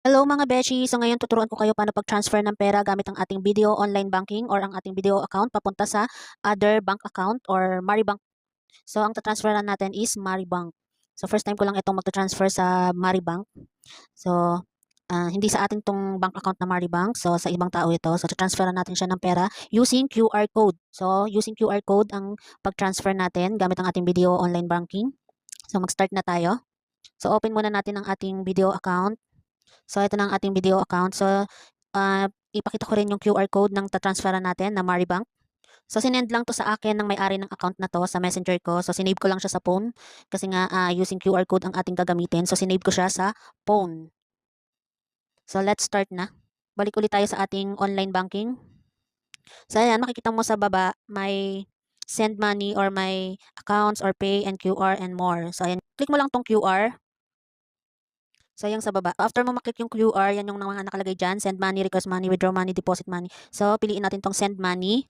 Hello mga beshi! So ngayon tuturuan ko kayo paano pag-transfer ng pera gamit ang ating video online banking or ang ating video account papunta sa other bank account or Maribank. So ang tatransferan natin is Maribank. So first time ko lang itong magta-transfer sa Maribank. So hindi sa ating tong bank account na Maribank. So sa ibang tao ito. So tatransferan natin siya ng pera using QR code. So using QR code ang pag-transfer natin gamit ang ating video online banking. So mag-start na tayo. So open muna natin ang ating video account. So, ito na ang ating video account. So, ipakita ko rin yung QR code ng tatransferan natin na Maribank. So, sinend lang to sa akin ng may-ari ng account na to sa messenger ko. So, sinave ko lang siya sa phone kasi nga using QR code ang ating gagamitin. So, sinave ko siya sa phone. So, let's start na. Balik ulit tayo sa ating online banking. So, ayan, makikita mo sa baba, may send money or may accounts or pay and QR and more. So, ayan, click mo lang tong QR. So, yung sa baba. After mo maklik yung QR, yan yung mga nakalagay dyan. Send money, request money, withdraw money, deposit money. So, piliin natin tong send money.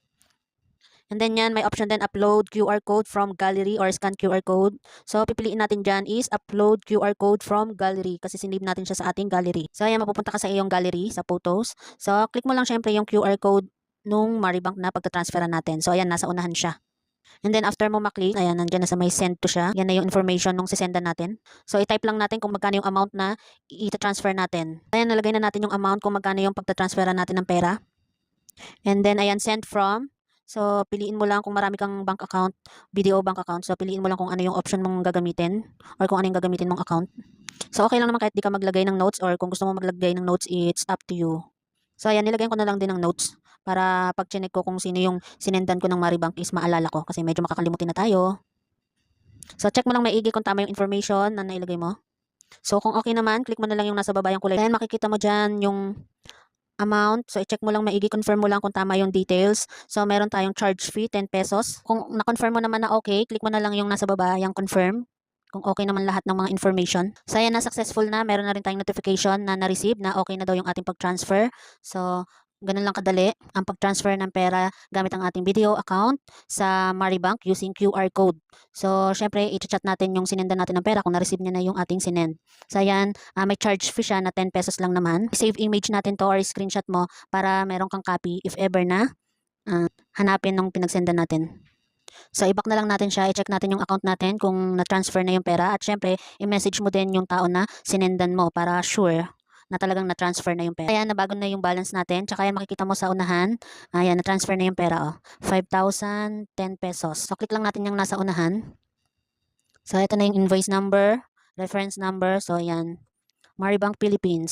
And then yan, may option din upload QR code from gallery or scan QR code. So, pipiliin natin dyan is upload QR code from gallery kasi sinave natin siya sa ating gallery. So, ayan, mapupunta ka sa iyong gallery, sa photos. So, click mo lang syempre yung QR code nung Maribank na pagtatransferan natin. So, ayan, nasa unahan siya. And then after mo maklik, ayan, nandiyan na sa may send to siya. Yan na yung information nung sisendan natin. So, i-type lang natin kung magkano yung amount na i-transfer natin. Ayan, nalagay na natin yung amount kung magkano yung pagtatransferan natin ng pera. And then, ayan, send from. So, piliin mo lang kung marami kang bank account, video bank account. So, piliin mo lang kung ano yung option mong gagamitin or kung ano yung gagamitin mong account. So, okay lang naman kahit di ka maglagay ng notes or kung gusto mo maglagay ng notes, it's up to you. So, ayan, nilagyan ko na lang din ng notes para pag chinek ko kung sino yung sinendan ko ng Maribank is maalala ko kasi medyo makakalimutin na tayo. So, check mo lang maigi kung tama yung information na nailagay mo. So, kung okay naman, click mo na lang yung nasa baba yung kulay. Then, makikita mo dyan yung amount. So, i-check mo lang maigi, confirm mo lang kung tama yung details. So, meron tayong charge fee, 10 pesos. Kung na-confirm mo naman na okay, click mo na lang yung nasa baba, yung confirm. Kung okay naman lahat ng mga information. So, ayan na, successful na. Meron na rin tayong notification na na-receive na okay na daw yung ating pag-transfer. So, ganun lang kadali ang pag-transfer ng pera gamit ang ating video account sa Maribank using QR code. So, syempre, i-chat natin yung sinenda natin ng pera kung na-receive niya na yung ating sinend. So, ayan, may charge fee siya na 10 pesos lang naman. Save image natin to or screenshot mo para meron kang copy if ever na hanapin nung pinagsenda natin. So, i-back na lang natin siya. I-check natin yung account natin kung na-transfer na yung pera. At syempre, i-message mo din yung tao na sinendan mo para sure na talagang na-transfer na yung pera. Ayan, nabago na yung balance natin. Tsaka yan, makikita mo sa unahan. Ayan, na-transfer na yung pera. 5,010 pesos. So, click lang natin yung nasa unahan. So, ito na yung invoice number, reference number. So, ayan, Maribank Philippines.